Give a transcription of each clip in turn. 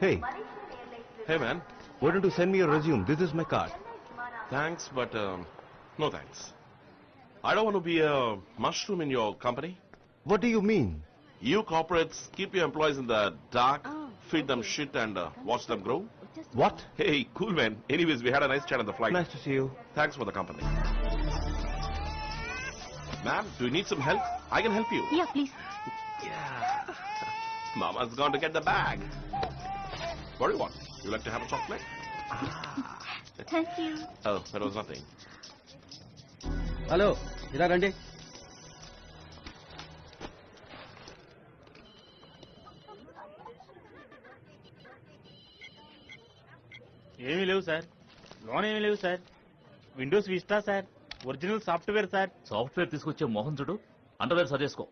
Hey, Hey man, why don't you send me your resume? This is my card. thanks but no thanks. I don't want to be a mushroom in your company. What do you mean? You corporates keep your employees in the dark, feed them shit and watch them grow. What? Hey, cool man. Anyways, we had a nice chat on the flight. Nice to see you. Thanks for the company. Ma'am, do you need some help? I can help you. Yeah, please. Yeah. Mama's gone to get the bag. What do you want? You like to have a chocolate? Thank you. Oh, that was nothing. Hello ఇలా రండి. ఏమీ లేవు sir, loan ఏమీ లేవు sir. Windows vista sir, original software sir. Software తీసుకొచ్చే మోహన్ చూడు, underwear సజేసుకో.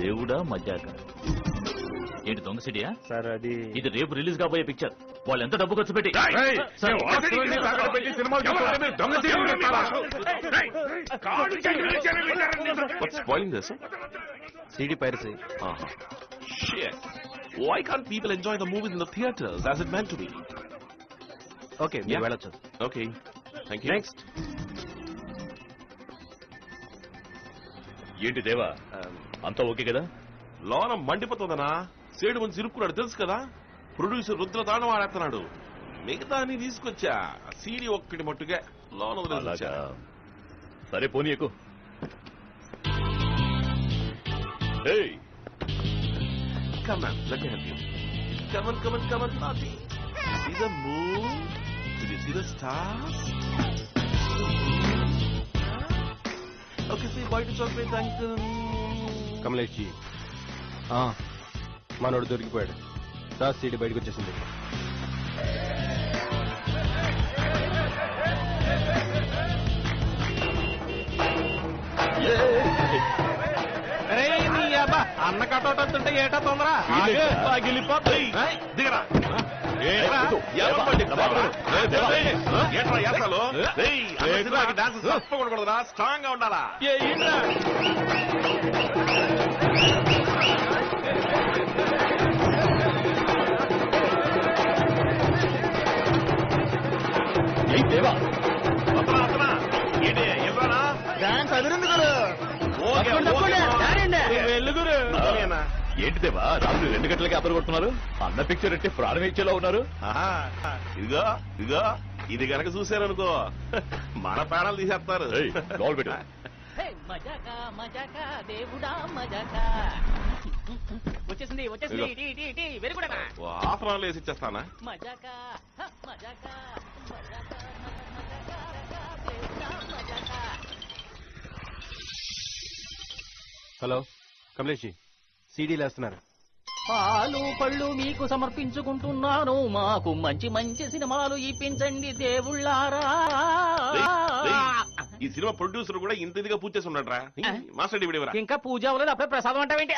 దేవుడా మజాక. ఏంటి దొంగ సిడియా సార్ అది ఇది రేపు రిలీజ్ కాబోయే పిక్చర్. వాళ్ళు ఎంత డబ్బు ఖర్చు పెట్టి What's spoiling this? CD piracy. Shit. Why can't people enjoy the movies in the theaters as it meant to be? Okay, Yeah. వెళ్ళొచ్చు. Okay. Thank you. Next. ఏంటి దేవా అంతా ఓకే కదా? లోన మండిపోతుందనా? సేడు ముందు సిరుక్కున్నాడు తెలుసు కదా. ప్రొడ్యూసర్ రుద్రదానం ఆడేస్తున్నాడు. మిగతా అన్ని తీసుకొచ్చా. సీడీ ఒక్కటి మట్టుగా లోన వదిలేసొచ్చా. సరే పోనీ ఎక్కువ. Come on, let me help you. Come on, come on, come on, Marty. See the moon? Did you see the stars? Okay, say bye to chocolate, uncle. Kamlesh ji మనోడు దొరికిపోయాడు. సార్ సీడీ బయటకు వచ్చేసింది. అన్న కట్టవుతుంటే ఏటా తొందర పగిలిపోతాయి. దిగరా. డాన్స్ తప్పకూడదురా, స్ట్రాంగ్ గా ఉండాలా. దేవా డాన్స్ అదిరింది గురు. వెలుగురు. ఏంటి దేవా రాత్రి 2 గంటలకి అబ్బరు కొడుతున్నారు? అన్న పిక్చర్ అంటే ప్రాణం ఇచ్చేలా ఉన్నారు. ఇదిగో ఇదిగో ఇది గనక చూసారనుకో మన ప్రాణాలు తీసేస్తారు. లోన్ పెట్టు. మజాకా మజాకా దేవుడా మజాకా. వచ్చేసింది వచ్చేసింది. Tea tea tea very good అన్న. హాఫ్ అన్ అవర్ వేసి ఇచ్చేస్తానా? మజాకా మజాకా మజాకా దేవుడా మజాకా. హలో కమలేష్ జీ, సీడీలు వేస్తున్నారు. పాలు పళ్ళు మీకు సమర్పించుకుంటున్నాను. మాకు మంచి మంచి సినిమాలు ఇప్పించండి దేవుళ్ళారా. ఈ సినిమా ప్రొడ్యూసర్ కూడా ఇంత ఇదిగా పూజ చేసి ఉన్నాడు రా. మాస్టర్ డివిడేవరా ఇంకా పూజ అవ్వలేదు, అప్పుడే ప్రసాదం అంటావేంటి?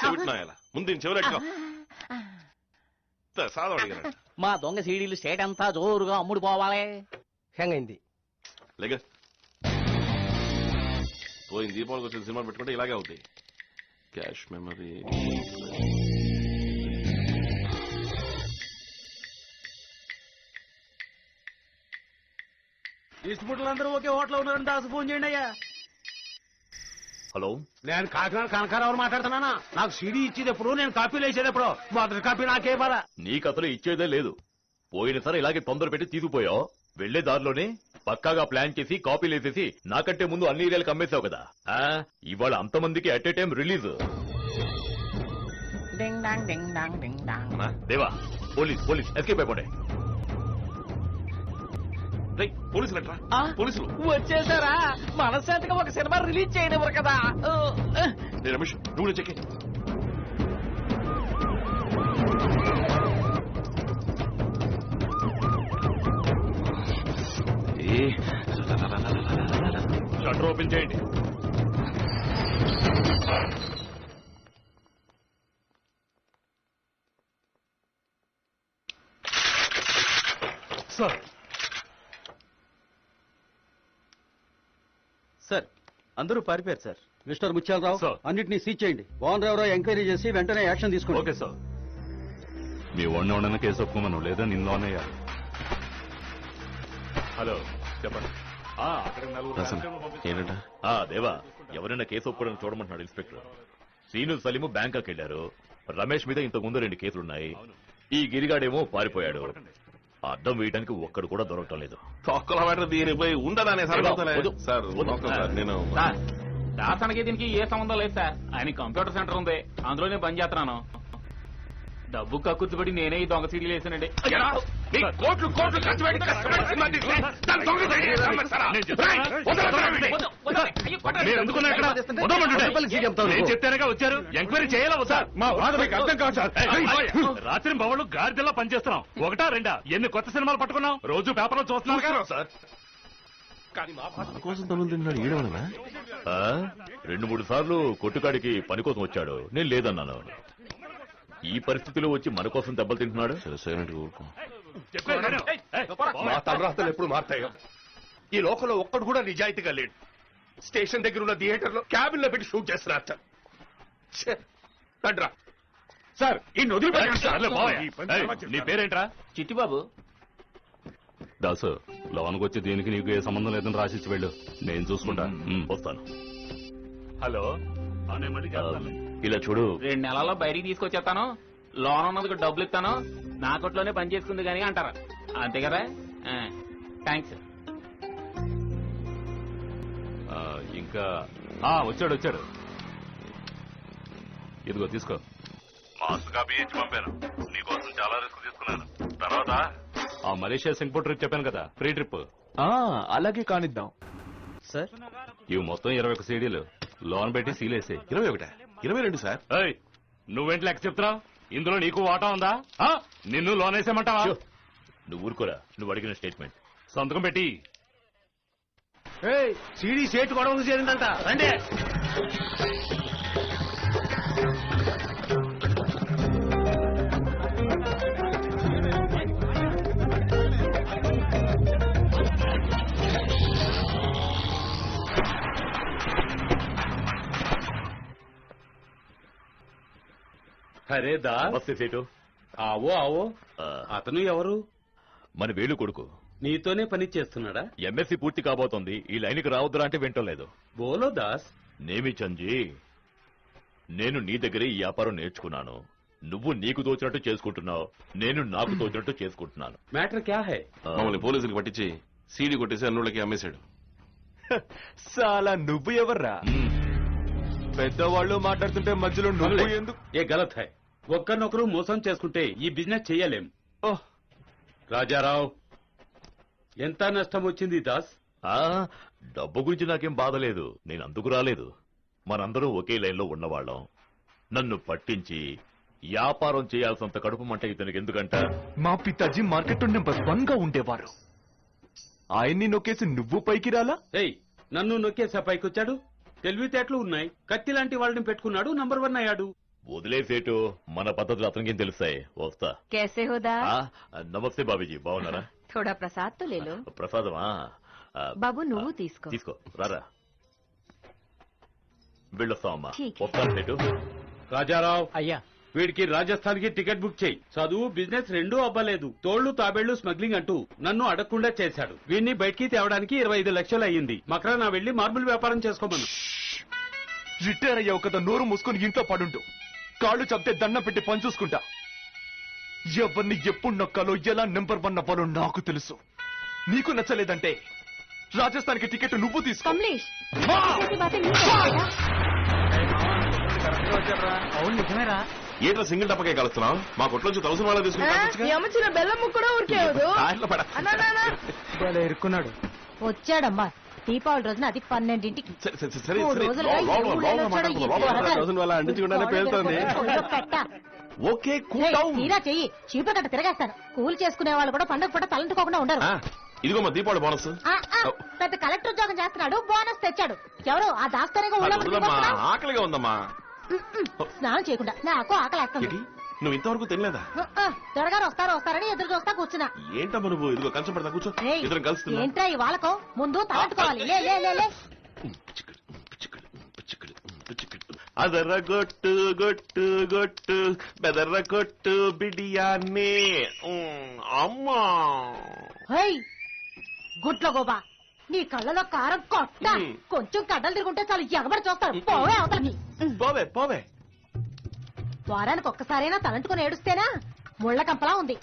ముందు చివరెట్టుకో. ప్రసాదం అడిగారు. మా దొంగ సీడీలు స్టేట్ అంతా జోరుగా అమ్ముడు పోవాలి. హ్యాంగ్ అయింది. లేక పోయిన దీపావళికి వచ్చిన సినిమా పెట్టుకుంటే ఇలాగే అవుతాయి. Cache memory. డిస్ట్రిబ్యూటర్లు ఒకే హోటల్ ఉన్నారని దాసు ఫోన్ చేయండి అయ్యా. హలో, నేను కాకినాడ కనకారావు మాట్లాడుతున్నానా. నాకు సీడీ ఇచ్చేది ఎప్పుడు, నేను కాపీలు వేసేది ఎప్పుడు. మొదటి కాపీ నాకే బారా. నీకు అసలు ఇచ్చేదే లేదు. పోయినసారి ఇలాగే తొందర పెట్టి తీసుకుపోయావు. వెళ్లే దారిలోనే పక్కాగా ప్లాన్ చేసి కాపీలు వేసేసి నాకంటే ముందు అన్ని ఏరియాలకు అమ్మేశావు కదా. ఇవాళ అంతమందికి అట్ ఏ టైం రిలీజ్. దేవా పోలీస్ పోలీస్ ఎస్కేప్ అయిపోండి. పోలీసులు ఎట్రా? పోలీసులు వచ్చేసారా? మనశ్శాంతిగా ఒక సినిమా రిలీజ్ చేయనివ్వరు కదా. రమేష్ నువ్వు చెక్కి. షట్టర్ ఓపెన్ చేయండి. సార్ సార్ అందరూ పారిపోయారు సార్. Mister Muthyalarao sir. అన్నిటినీ సీజ్ చేయండి. వాన్ ఎవరో ఎంక్వైరీ చేసి వెంటనే యాక్షన్ తీసుకోండి. Okay sir. మీ వాడిన కేసు ఒప్పుకోమను లేదా నిన్నోనయ్యా. హలో చెప్పండి. ఏంటంట దేవా ఎవరైనా కేసు ఒప్పుకోవడానికి చూడమంటున్నాడు ఇన్స్పెక్టర్. శ్రీను సలీము బ్యాంకాక్ వెళ్లారు. రమేష్ మీద ఇంతకు ముందు 2 కేసులున్నాయి. ఈ గిరిగాడేమో పారిపోయాడు. అడ్డం వేయడానికి ఒక్కడు కూడా దొరకటం లేదు. తొక్కల వాటర్ దీనిపై ఉండదానే సార్ సార్ నేను సార్ దాసానికి దీనికి ఏ సంబంధం లేదు సార్. ఆయన కంప్యూటర్ సెంటర్ ఉంది, అందులోనే పని చేస్తున్నాను. డబ్బు కక్కుర్తిపడి నేనే ఈ దొంగ సీడీలు వేసానండి. కోట్లు కోట్లు ఖర్చు పెట్టి కష్టపడి దాన్ని దొంగ సైడ్ నమ్మేస్తారా? నేను చెప్తేనేగా వచ్చారు. ఎంక్వైరీ చేయాలా సార్? మా బాధ మీకు అర్థం కాదు సార్. రాత్రి భవన్లు గాడిదల్లా పనిచేస్తున్నాం. 1, 2 ఎన్ని కొత్త సినిమాలు పట్టుకున్నాం. రోజు పేపర్లో చూస్తున్నాం సార్. కోసం తను తిన్నాడు ఏడవనా? 2-3 సార్లు కొట్టుకాడికి పని కోసం వచ్చాడు. నేను లేదన్నాను. ఈ పరిస్థితిలో వచ్చి మన కోసం దెబ్బలు తింటున్నాడు. మా తలరాతలు ఎప్పుడు మారుతాయో. ఈ లోకంలో ఒక్కడు కూడా నిజాయితీగా లేడు. స్టేషన్ దగ్గర ఉన్న థియేటర్ లో క్యాబిన్ లో పెట్టి షూట్ చేస్తున్నారు సార్. ఛే, రండ్రా. సార్ ఈ నీ పేరేంట్రా? చిట్టిబాబు. దాసు లోనికి వచ్చి దీనికి నీకు ఏ సంబంధం లేదని రాసిచ్చి వెళ్ళు. నేను చూసుకుంటా. వస్తాను. హలో ఇలా చూడు. 2 నెలల్లో బయటికి తీసుకొచ్చేస్తాను. లోన్ ఉన్నందుకు డబ్బులు ఇస్తాను. నా కొట్లోనే పని చేసుకుంది కానీ అంటారా? అంతే కదా. థ్యాంక్స్. ఇంకా వచ్చాడు. ఇదిగో తీసుకో. మాస్టర్ కాపీ ఇచ్చి పంపాను. నీకోసం చాలా రిస్క్ తీసుకున్నాను. తర్వాత మలేషియా సింగపూర్ ట్రిప్ చెప్పాను కదా, ఫ్రీ ట్రిప్. అలాగే కానిద్దాం సార్ ఇవి మొత్తం 21 సీడీలు. లోన్ పెట్టి సీలేసే. 21, 22 సార్. నువ్వేంటి లెక్క చెప్తున్నావు? ఇందులో నీకు వాటా ఉందా? నిన్ను లోన్ వేసేమంటావా? నువ్వు ఊరుకోరా. నువ్వు అడిగిన స్టేట్మెంట్ సంతకం పెట్టి. సీడీ సేటు గొడవకు చేరిందంట. రండి. అరే దా వస్తే సేటు. ఆవో అతను ఎవరు? మన వేలు కొడుకు. నీతోనే పని చేస్తున్నాడా? ఎంఎస్సీ పూర్తి కాబోతోంది. ఈ లైన్కి రావద్దురా అంటే వింటలేదు. బోలో దాస్. నేమి చంజీ, నేను నీ దగ్గరే ఈ వ్యాపారం నేర్చుకున్నాను. నువ్వు నీకు తోచినట్టు చేసుకుంటున్నావు, నేను నాకు తోచినట్టు చేసుకుంటున్నాను. మ్యాటర్ క్యా హై? మమ్మల్ని పోలీసులకు పట్టించి సీడీ కొట్టేసి అన్నులకి అమ్మేశాడు. సాలా నువ్వు ఎవర్రా? పెద్దవాళ్ళు మాట్లాడుతుంటే మధ్యలో నువ్వు ఎందుకు? ఏ గలత్ హై. ఒక్కరినొకరు మోసం చేసుకుంటే ఈ బిజినెస్ చెయ్యలేం. రాజారావు, ఎంత నష్టం వచ్చింది దాస్? డబ్బు గురించి నాకేం బాధ లేదు. నేను అందుకు రాలేదు. మనందరం ఒకే లైన్లో ఉన్నవాళ్ళం. నన్ను పట్టించి వ్యాపారం చేయాల్సినంత కడుపు మంట ఇతనికి ఎందుకంట? మా పితాజీ మార్కెట్ నెంబర్ 1 గా ఉండేవారు. ఆయన్ని నొక్కేసి నువ్వు పైకి రాలా? ఏయ్, నన్ను నొక్కేసా పైకొచ్చాడు. తెలివితేటలు ఉన్నాయి. కత్తి లాంటి వాళ్ళని పెట్టుకున్నాడు, నంబర్ 1 అయ్యాడు. వదిలేసేటు. మన పద్ధతులు అతనికేం తెలుస్తాయి. వస్తా. कैसे हो दास? నమస్తే బాబీజీ, బాగున్నారా? थोड़ा प्रसाद तो ले लो. ప్రసాదమా? బాబు నువ్వు తీసుకో. తీసుకో రారా. వెళ్ళొస్తామమ్మా. ఠీక్. వస్తాను సేటు. రాజారావు, అయ్యా. వీడికి రాజస్థాన్ కి టికెట్ బుక్ చేయి. చదువు బిజినెస్ రెండూ అవ్వలేదు. తోళ్లు తాబేళ్లు స్మగ్లింగ్ అంటూ నన్ను అడగకుండా చేశాడు. వీడిని బయటికి తేవడానికి 25 లక్షలు అయ్యింది. మకరానా వెళ్లి మార్బుల్ వ్యాపారం చేసుకోమను. రిటైర్ అయ్యావు కదా, నోరు మూసుకొని ఇంట్లో పడుంటూ. కాళ్ళు చెప్తే దండం పెట్టి పని చూసుకుంటా. ఎవరిని ఎప్పుడు నొక్కాలో, ఎలా నెంబర్ 1 అవ్వాలో నాకు తెలుసు. నీకు నచ్చలేదంటే రాజస్థాన్ కి టికెట్ నువ్వు తీసుకో. कमलेश, ऐसी बातें नहीं करेगा. అవును నిజమేరా. ఏంట్రా సింగిల్ టప్పకే కలుస్తున్నావు? మా కొట్లోంచి 1000 వాళ్ళ తీసుకుంటా. యమచిన బెల్లం ముక్కడా ఉరికేవదు. ఇరుక్కున్నాడు. వచ్చాడమ్మా దీపావళి రోజున అది 12ంటికి. సరే 3 రోజులుగా ఈ ఊళ్ళో వచ్చాడు. ఈ త్వరగా. వాళ్ళ అంటించుకుంటానే పేలుతోంది. ఒళ్ళో పెట్ట. ఓకే కూల్ ఏయ్, డౌన్. తీరా చెయ్యి. చీపురకట్ట తిరగేస్తాను. కూల్ చేసుకునే వాళ్ళు కూడా పండుగ పూట తలంటుకోకుండా ఉండరు. ఇదిగో మా దీపావళి బోనస్. పెద్ద కలెక్టర్ ఉద్యోగం చేస్తున్నాడు, బోనస్ తెచ్చాడు. ఎవరు ఆ దాస్తానేగా ఆకలిగా ఉందమ్మా. స్నానం చేయకుండా నాకు ఆకలేస్తుంది. నువ్వు ఇంతవరకు తినలేదా? త్వరగా వస్తారని ఎదురు చూస్తా కూర్చున్నా. ఏంటమ్మా నువ్వు? ఇదిగో కంచం పడతా కూర్చో. ఏయ్, ఇద్దరం కలుస్తున్నా. ఏంట్రా ఈ వాళ్ళకం? ముందు తలంటుకోవాలి. లే లే లే లే. అదర గొట్టు గొట్టు గొట్టు బెదర్ర కొట్టు బిడియాన్ని అమ్మా హై గుడ్ల గోబా నీ కళ్ళలో కారం కొట్ట కొంచెం కడ్డలు తిరుగుంటే చాలు ఎగబడి చూస్తారు పోవే అవతలకి పోవే పోవే వారానికి ఒక్కసారైనా తలంటుకుని ఏడుస్తేనా ముళ్ళ కంపలా ఉంది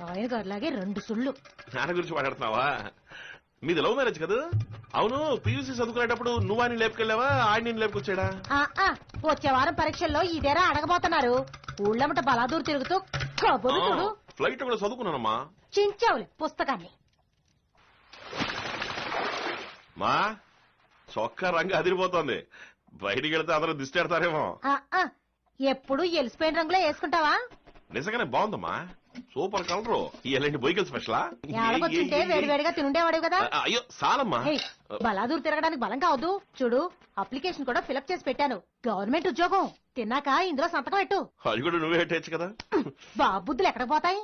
ఆయన గారిలాగే 2 సుళ్ళు నాన్న గురించి మాట్లాడుతున్నావా మీది లవ్ మ్యారేజ్ కదా అవును పీయూసీ చదువుకునేటప్పుడు నువ్వు ఆయన లేపుకెళ్ళావా ఆయన నేను లేపుకొచ్చాడా వచ్చే వారం పరీక్షల్లో ఇదేరా అడగబోతున్నారు ఊళ్ళమట బలాదూరు తిరుగుతూ కబుర్లు చూడు ఫ్లైట్ కూడా చదువుకున్నానమ్మా చించావులే పుస్తకాన్ని మా చొక్కా రంగు అదిరిపోతుంది బయటికి వెళ్తే అందరూ దిష్టి పెడతారేమో ఎప్పుడు ఎలిసిపోయిన రంగులో వేసుకుంటావా నిజంగానే బాగుందమ్మా సూపర్ కలరు ఎలాంటి బొయ్యలు స్పెషలా ఏడకొచ్చుంటే వేడివేడిగా తినుండేవాడు కదా అయ్యో సాలమ్మా బలాదూరు తిరగడానికి బలం కావద్దు చూడు అప్లికేషన్ కూడా ఫిలప్ చేసి పెట్టాను గవర్నమెంట్ ఉద్యోగం తిన్నాక ఇందులో సంతకం పెట్టు అది కూడా నువ్వే పెట్టచ్చు కదా బాబుద్దులు ఎక్కడ పోతాయి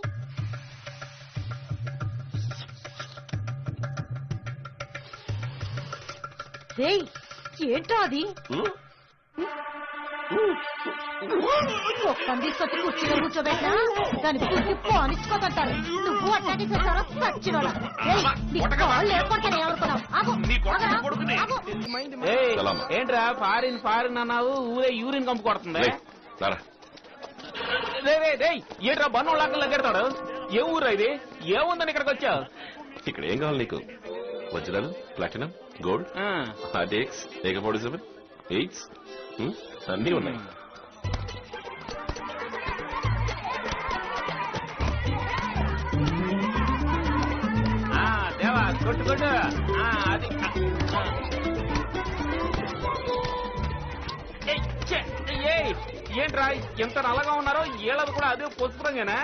ఏంటో అది కుక్కను తీసుకొచ్చి కుర్చీలో కూర్చోబెట్టా దాని కుర్చీ పోనిచ్చుకోదంటారు నువ్వు అట్టాకి చేస్తారో సచ్చినోడా లేకుంటే ఏంట్రా ఫారిన్ ఫారిన్ అన్నావు ఊరే యూరిన్ కంపు కొడుతుంది ఏంట్రా బన్ను లాక్కలు లగ్గెడతాడు ఏ ఊరా ఇది ఏముందని ఇక్కడికి వచ్చావు ఇక్కడ ఏం కావాలి నీకు వజ్రాలు platinum gold Dake's AK-47 eights అన్నీ ఉన్నాయి దేవా కొట్టు కొట్టు అది ఏంట్రా ఎంత నల్లగా ఉన్నారో ఏళ్ళది కూడా అదే పసుపు రంగేనా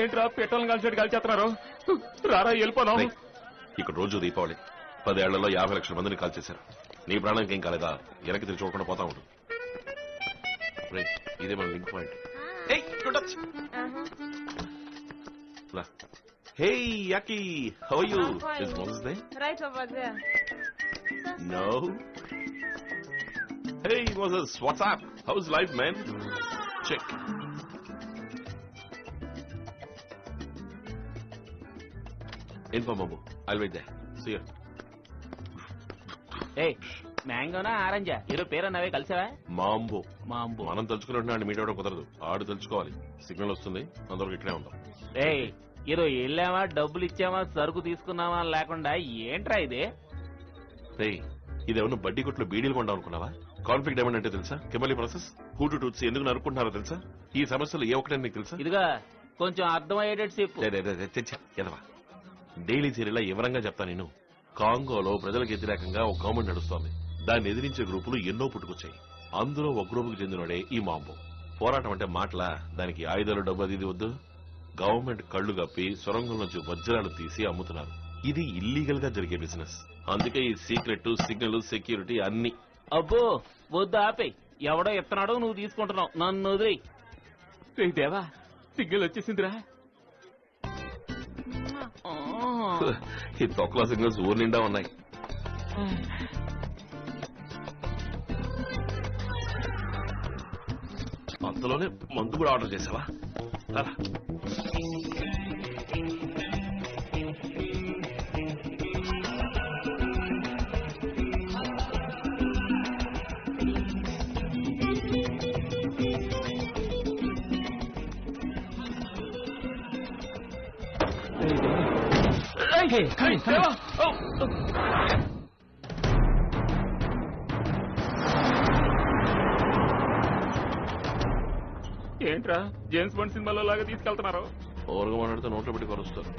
ఏంట్రా పెట్రోల్ కలిసి కాల్చేస్తున్నారు రారా వెళ్ళిపోదాం ఇక్కడ రోజు దీపావళి 10 ఏళ్లలో 50 లక్షల మందిని కాల్ చేశారు నీ ప్రాణానికి ఏం కాలేదా వెనక్కి తిరిగి చూడకుండా పోతా ఉండు ఇదే మన link point Hey, Yaki, how are you? Is Moses there? Right over there. No. Hey, Moses, what's up? How's life, man? Check. Info, Mambo. I'll wait there. See you. Hey, మ్యాంగోనా ఆరెంజా ఈరో పేరన్నావే కలిసావా మాంబో మాంబో మనం తలుచుకున్నట్టు మీట్ అవడం కుదరదు ఆడు తెలుసుకోవాలి signal వస్తుంది అందరికి ఇక్కడే ఉందాం ఏయ్ ఈరో వెళ్ళావా డబ్బులు ఇచ్చావా సరుకు తీసుకున్నావా లేకుండా ఏంట్రా ఇదే ఇదేమన్నా బడ్డీ కొట్లో బీడీలు కొండా అనుకున్నావా కాన్ఫ్లిక్ట్ డైమండ్ అంటే తెలుసా కెమలీ ప్రాసెస్ హూటు టూట్స్ ఎందుకు నరుకుంటున్నారో తెలుసా ఈ సమస్యలు ఏ ఒక్కటే నీకు తెలుసా ఇదిగా కొంచెం అర్థమయ్యేటట్టు చెప్పు ఎదవా డైలీ సీరియల్ వివరంగా చెప్తా నేను కాంగోలో ప్రజలకు వ్యతిరేకంగా ఒక గవర్నమెంట్ నడుస్తోంది దాన్ని ఎదిరించే గ్రూపులు ఎన్నో పుట్టుకొచ్చాయి అందులో ఒక గ్రూపుకు చెందినోడే ఈ మాంబో పోరాటం అంటే మాటలా దానికి ఆయుధాలు డబ్బు అది వద్దు గవర్నమెంట్ కళ్లు కప్పి సొరంగం నుంచి వజ్రాలు తీసి అమ్ముతున్నారు ఇది ఇల్లీగల్ గా జరిగే బిజినెస్ అందుకే ఈ సీక్రెట్ సిగ్నల్ సెక్యూరిటీ అన్ని అబ్బో వద్దు ఆపే ఎవడో ఎత్తనాడో నువ్వు తీసుకుంటున్నావు నన్ను వదిలే దేవా సిగ్నల్ వచ్చేసిందిరా ఈ తొక్కల సిగ్నల్స్ ఊరు నిండా ఉన్నాయి అంతలోనే మందు కూడా ఆర్డర్ చేసావా ఏంట్రా జేమ్స్ బాండ్ సినిమాలో లాగా తీసుకెళ్తున్నారు ఓవర్గా మాట్లాడితే నోట్లో పెట్టి కొరుస్తారు